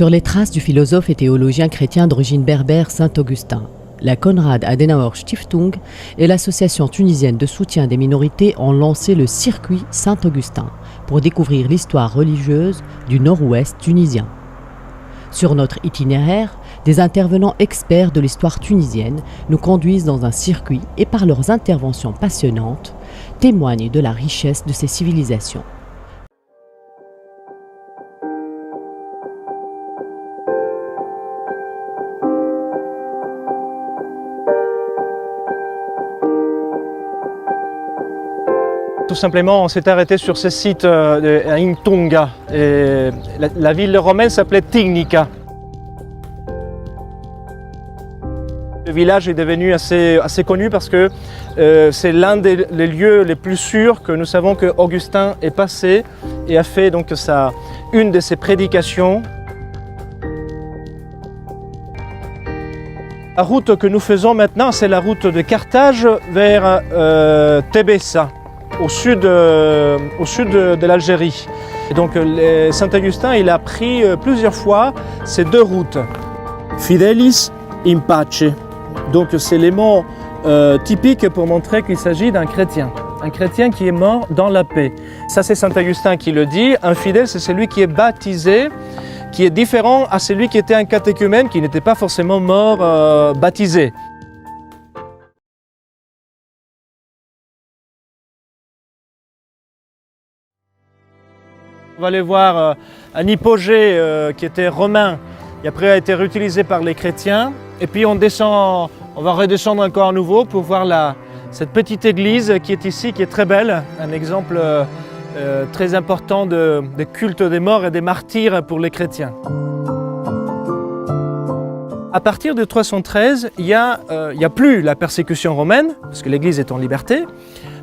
Sur les traces du philosophe et théologien chrétien d'origine berbère Saint Augustin, la Konrad Adenauer Stiftung et l'association tunisienne de soutien des minorités ont lancé le circuit Saint Augustin pour découvrir l'histoire religieuse du nord-ouest tunisien. Sur notre itinéraire, des intervenants experts de l'histoire tunisienne nous conduisent dans un circuit et par leurs interventions passionnantes, témoignent de la richesse de ces civilisations. Tout simplement, on s'est arrêté sur ce site de Intunga. Et la ville romaine s'appelait Tignica. Le village est devenu assez connu parce que c'est l'un des lieux les plus sûrs que nous savons que Augustin est passé et a fait donc une de ses prédications. La route que nous faisons maintenant, c'est la route de Carthage vers Tébessa. Au sud de l'Algérie. Et donc Saint-Augustin, il a pris plusieurs fois ces deux routes. Fidelis in pace. Donc c'est les mots typiques pour montrer qu'il s'agit d'un chrétien qui est mort dans la paix. Ça c'est Saint-Augustin qui le dit. Un fidèle, c'est celui qui est baptisé, qui est différent à celui qui était un catéchumène, qui n'était pas forcément mort baptisé. On va aller voir un hypogée qui était romain et après a été réutilisé par les chrétiens. Et puis on va redescendre encore à nouveau pour voir cette petite église qui est ici, qui est très belle. Un exemple très important de culte des morts et des martyrs pour les chrétiens. À partir de 313, il y a plus la persécution romaine, parce que l'église est en liberté.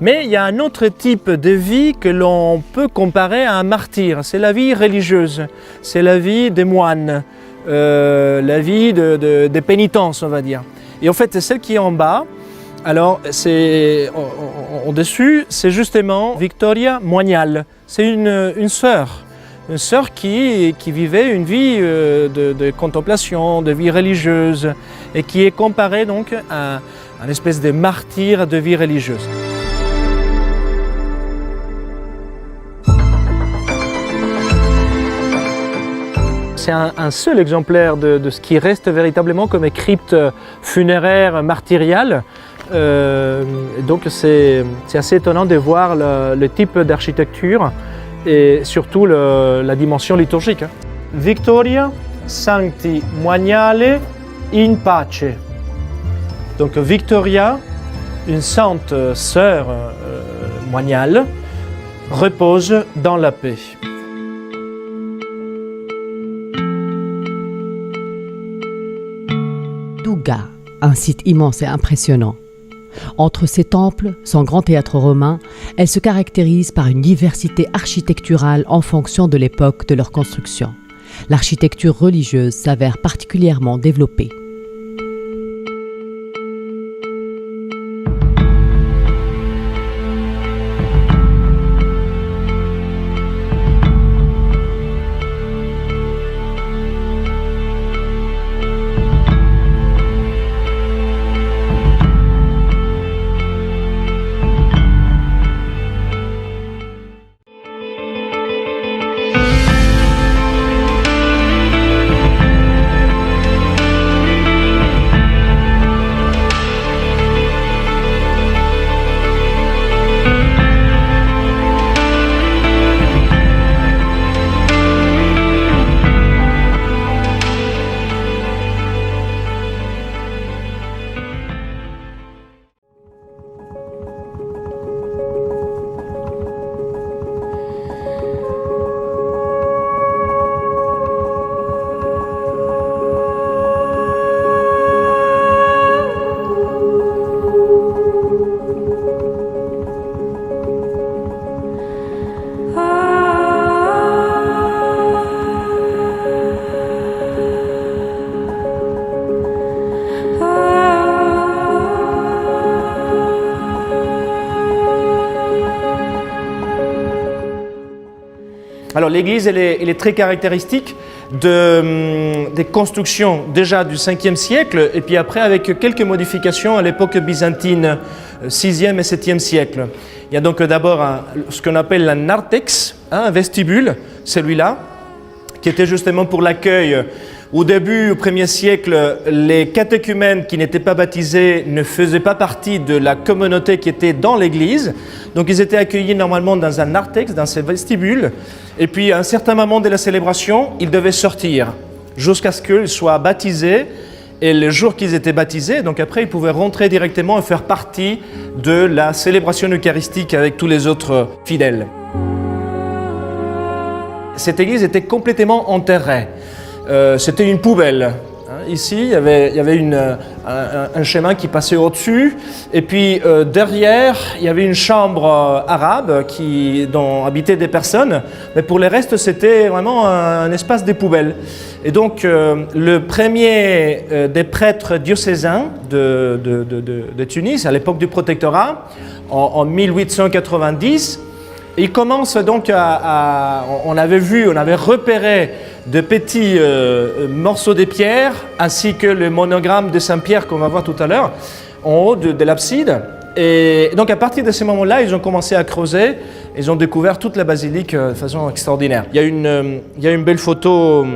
Mais il y a un autre type de vie que l'on peut comparer à un martyr. C'est la vie religieuse, c'est la vie des moines, la vie des pénitences, on va dire. Et en fait, celle qui est en bas, alors au-dessus, c'est justement Victoria Moignal. C'est une sœur qui vivait une vie de contemplation, de vie religieuse, et qui est comparée donc à une espèce de martyr de vie religieuse. C'est un seul exemplaire de ce qui reste véritablement comme crypte funéraire martyriale. Donc c'est assez étonnant de voir le type d'architecture et surtout la dimension liturgique. Victoria Sancti Moignale in pace. Donc Victoria, une sainte sœur moignale, repose dans la paix. Douga, un site immense et impressionnant. Entre ses temples, son grand théâtre romain, elle se caractérise par une diversité architecturale en fonction de l'époque de leur construction. L'architecture religieuse s'avère particulièrement développée. Alors l'église, elle est très caractéristique des constructions déjà du 5e siècle, et puis après avec quelques modifications à l'époque byzantine, 6e et 7e siècle. Il y a donc d'abord ce qu'on appelle la narthex, un vestibule, celui-là, qui était justement pour l'accueil. Au début, au 1er siècle, les catéchumènes qui n'étaient pas baptisés ne faisaient pas partie de la communauté qui était dans l'église. Donc ils étaient accueillis normalement dans un narthex, dans ce vestibule. Et puis à un certain moment de la célébration, ils devaient sortir jusqu'à ce qu'ils soient baptisés. Et le jour qu'ils étaient baptisés, donc après ils pouvaient rentrer directement et faire partie de la célébration eucharistique avec tous les autres fidèles. Cette église était complètement enterrée. C'était une poubelle. Ici, il y avait un chemin qui passait au-dessus, et puis derrière, il y avait une chambre arabe dont habitaient des personnes, mais pour le reste, c'était vraiment un espace des poubelles. Et donc, le premier des prêtres diocésains de Tunis, à l'époque du protectorat, en 1890, il commence donc on avait repéré de petits morceaux de pierre, ainsi que le monogramme de Saint-Pierre qu'on va voir tout à l'heure, en haut de l'abside. Et donc à partir de ce moment-là, ils ont commencé à creuser, ils ont découvert toute la basilique de façon extraordinaire. Il y a une belle photo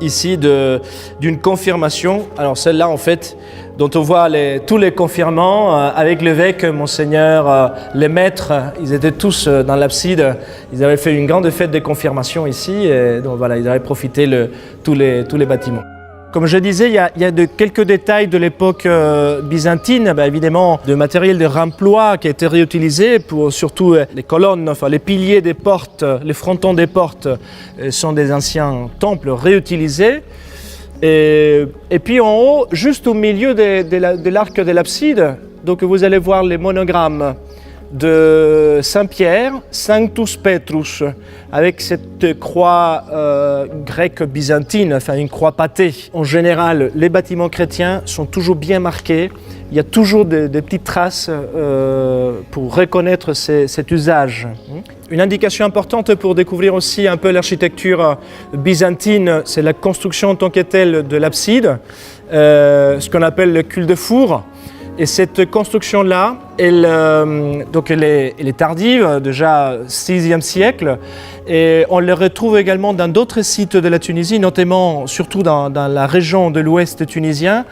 ici d'une confirmation. Alors celle-là, en fait, dont on voit tous les confirmants avec l'évêque, monseigneur, les maîtres, ils étaient tous dans l'abside. Ils avaient fait une grande fête de confirmation ici, et donc voilà, ils avaient profité tous les bâtiments. Comme je disais, il y a quelques détails de l'époque byzantine, évidemment, de matériel de remploi qui a été réutilisé pour surtout les colonnes, enfin les piliers des portes, les frontons des portes sont des anciens temples réutilisés. Et puis en haut, juste au milieu de l'arc de l'abside, donc vous allez voir les monogrammes de Saint-Pierre, Sanctus Petrus, avec cette croix grecque byzantine, enfin une croix pâtée. En général, les bâtiments chrétiens sont toujours bien marqués. Il y a toujours des petites traces pour reconnaître cet usage. Une indication importante pour découvrir aussi un peu l'architecture byzantine, c'est la construction en tant que telle de l'abside, ce qu'on appelle le cul-de-four. Et cette construction-là, elle est tardive, déjà 6e siècle, et on le retrouve également dans d'autres sites de la Tunisie, notamment surtout dans la région de l'ouest tunisien,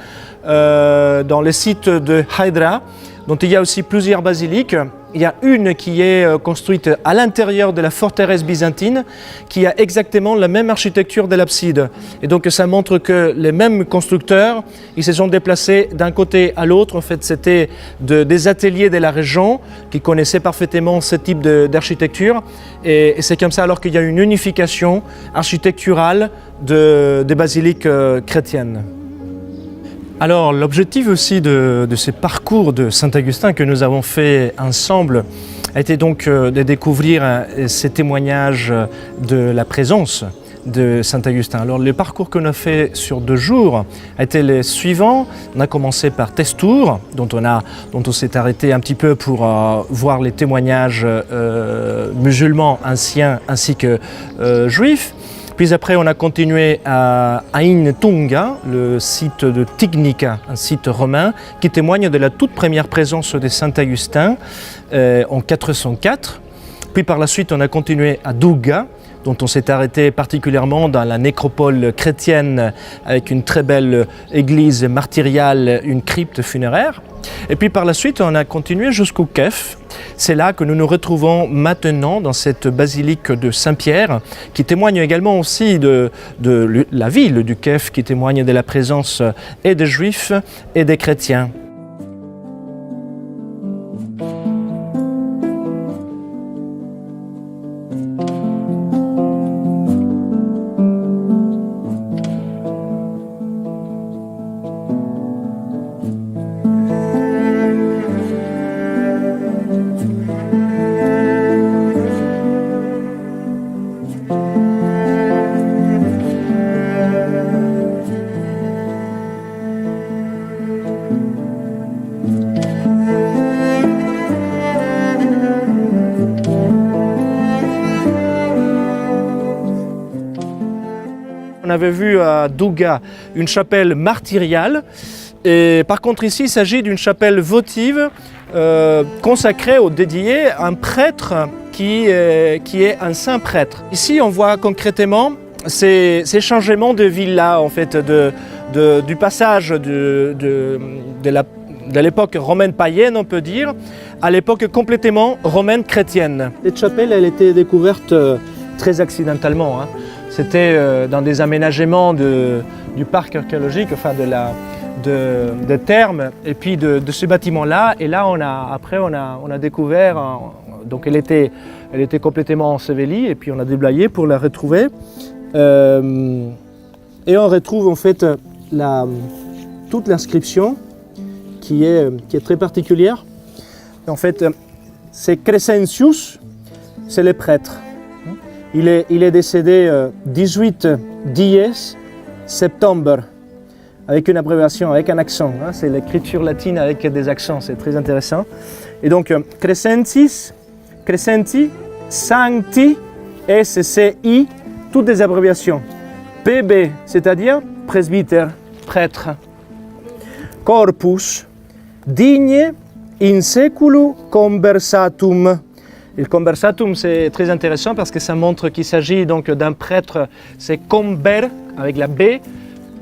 dans le site de Haïdra, dont il y a aussi plusieurs basiliques. Il y a une qui est construite à l'intérieur de la forteresse byzantine, qui a exactement la même architecture de l'abside. Et donc ça montre que les mêmes constructeurs, ils se sont déplacés d'un côté à l'autre. En fait, c'était des ateliers de la région qui connaissaient parfaitement ce type d'architecture. Et c'est comme ça alors qu'il y a une unification architecturale des basiliques chrétiennes. Alors, l'objectif aussi de ce parcours de Saint-Augustin que nous avons fait ensemble a été donc de découvrir ces témoignages de la présence de Saint-Augustin. Alors, le parcours qu'on a fait sur 2 jours a été le suivant. On a commencé par Testour, dont on s'est arrêté un petit peu pour voir les témoignages musulmans anciens ainsi que juifs. Puis après, on a continué à Ain Tunga, le site de Tignica, un site romain, qui témoigne de la toute première présence de Saint-Augustin en 404. Puis par la suite, on a continué à Douga, dont on s'est arrêté particulièrement dans la nécropole chrétienne avec une très belle église martyriale, une crypte funéraire. Et puis par la suite, on a continué jusqu'au Kef. C'est là que nous nous retrouvons maintenant dans cette basilique de Saint-Pierre, qui témoigne également aussi de la ville du Kef, qui témoigne de la présence et des Juifs et des chrétiens. On avait vu à Douga une chapelle martyriale. Et par contre ici, il s'agit d'une chapelle votive consacrée ou dédiée à un prêtre qui est un saint prêtre. Ici, on voit concrètement ces changements de ville-là, en fait, du passage de l'époque romaine païenne, on peut dire, à l'époque complètement romaine chrétienne. Cette chapelle, elle était découverte très accidentellement. C'était dans des aménagements du parc archéologique, enfin de Thermes, et puis de ce bâtiment-là. Et là, on a découvert, donc elle était complètement ensevelie, et puis on a déblayé pour la retrouver. Et on retrouve en fait toute l'inscription qui est très particulière. En fait, c'est Crescentius, c'est le prêtre. Il est décédé 18 dies septembre, avec une abréviation, avec un accent. C'est l'écriture latine avec des accents, c'est très intéressant. Et donc, Crescenti, Sancti, SCI, toutes des abréviations. PB, c'est-à-dire presbytère, prêtre. Corpus, digne in seculu conversatum. Et le conversatum, c'est très intéressant parce que ça montre qu'il s'agit donc d'un prêtre, c'est conver, avec la B,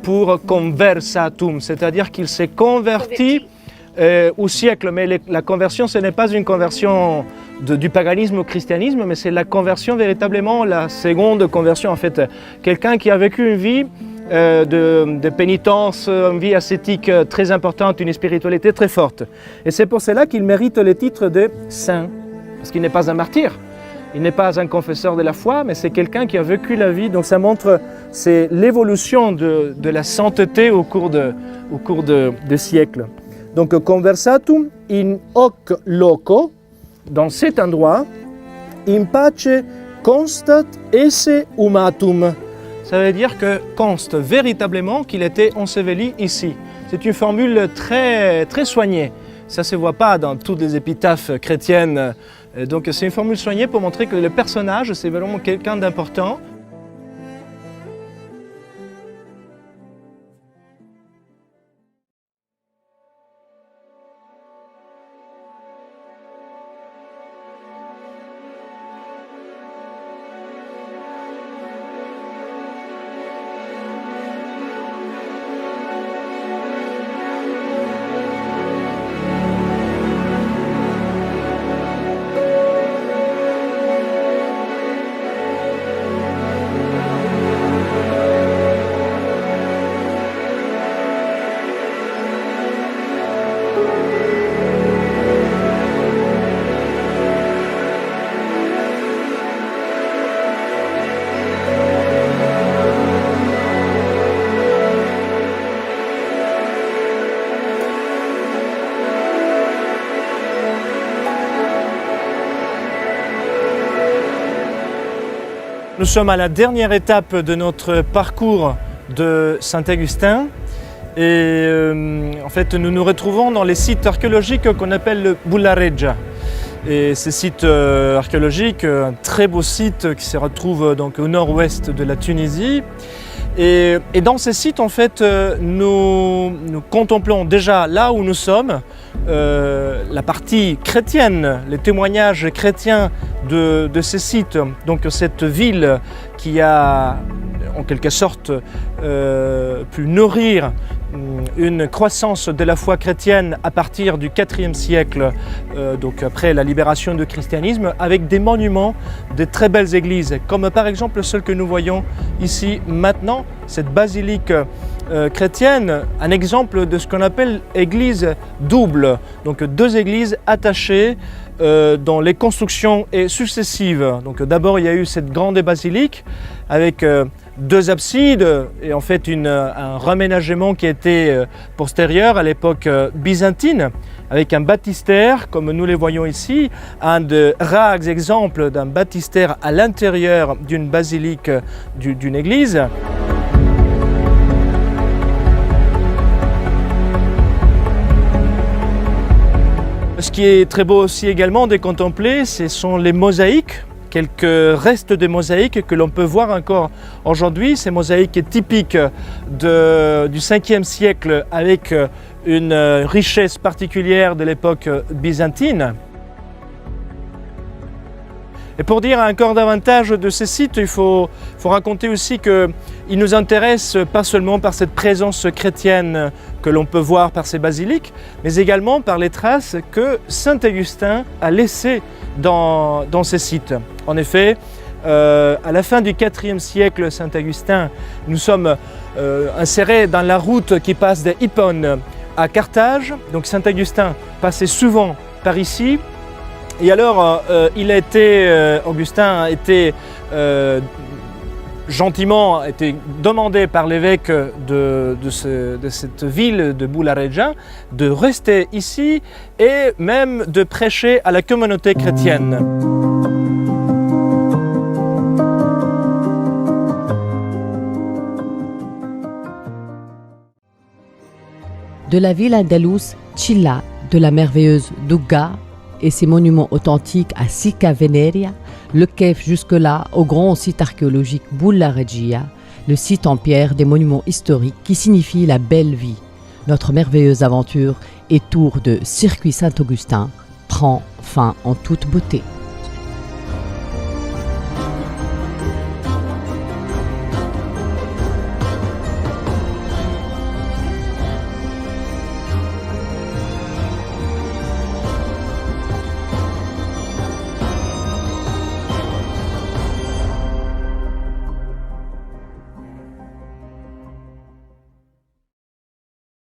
pour conversatum, c'est-à-dire qu'il s'est converti au siècle. Mais la conversion, ce n'est pas une conversion du paganisme au christianisme, mais c'est la conversion véritablement, la seconde conversion en fait. Quelqu'un qui a vécu une vie de pénitence, une vie ascétique très importante, une spiritualité très forte. Et c'est pour cela qu'il mérite le titre de saint, parce qu'il n'est pas un martyr. Il n'est pas un confesseur de la foi, mais c'est quelqu'un qui a vécu la vie. Donc ça montre, c'est l'évolution de la sainteté au cours de siècles. Donc conversatum in hoc loco, dans cet endroit, in pace constat esse humatum. Ça veut dire que conste véritablement qu'il était enseveli ici. C'est une formule très, très soignée. Ça ne se voit pas dans toutes les épitaphes chrétiennes. Donc c'est une formule soignée pour montrer que le personnage, c'est vraiment quelqu'un d'important. Nous sommes à la dernière étape de notre parcours de Saint-Augustin et en fait nous nous retrouvons dans les sites archéologiques qu'on appelle le Bulla Regia. Et ces sites archéologiques, un très beau site qui se retrouve donc au nord-ouest de la Tunisie. Et dans ces sites, en fait, nous contemplons déjà là où nous sommes la partie chrétienne, les témoignages chrétiens de ces sites. Donc cette ville qui a en quelque sorte pu nourrir une croissance de la foi chrétienne à partir du IVe siècle, donc après la libération du christianisme, avec des monuments, de très belles églises, comme par exemple celle que nous voyons ici maintenant, cette basilique chrétienne, un exemple de ce qu'on appelle église double, donc deux églises attachées dont les constructions sont successives. Donc d'abord il y a eu cette grande basilique avec deux absides et en fait un reménagement qui était postérieur à l'époque byzantine avec un baptistère comme nous les voyons ici, un de rares exemples d'un baptistère à l'intérieur d'une basilique d'une église. Ce qui est très beau aussi également de contempler, ce sont les mosaïques quelques restes de mosaïques que l'on peut voir encore aujourd'hui. Ces mosaïques typiques du 5e siècle avec une richesse particulière de l'époque byzantine. Et pour dire encore davantage de ces sites, il faut raconter aussi qu'ils nous intéressent pas seulement par cette présence chrétienne que l'on peut voir par ces basiliques, mais également par les traces que saint Augustin a laissées dans ces sites. En effet, à la fin du IVe siècle, saint Augustin, nous sommes insérés dans la route qui passe de Hippone à Carthage. Donc saint Augustin passait souvent par ici. Et alors, Augustin a été gentiment demandé par l'évêque de cette ville de Bulla-Reggia de rester ici et même de prêcher à la communauté chrétienne. De la ville andalouse Chilla, de la merveilleuse Douga et ses monuments authentiques à Sica Veneria, le Kef jusque-là au grand site archéologique Bulla-Reggia, le site en pierre des monuments historiques qui signifie la belle vie. Notre merveilleuse aventure et tour de Circuit Saint-Augustin prend fin en toute beauté.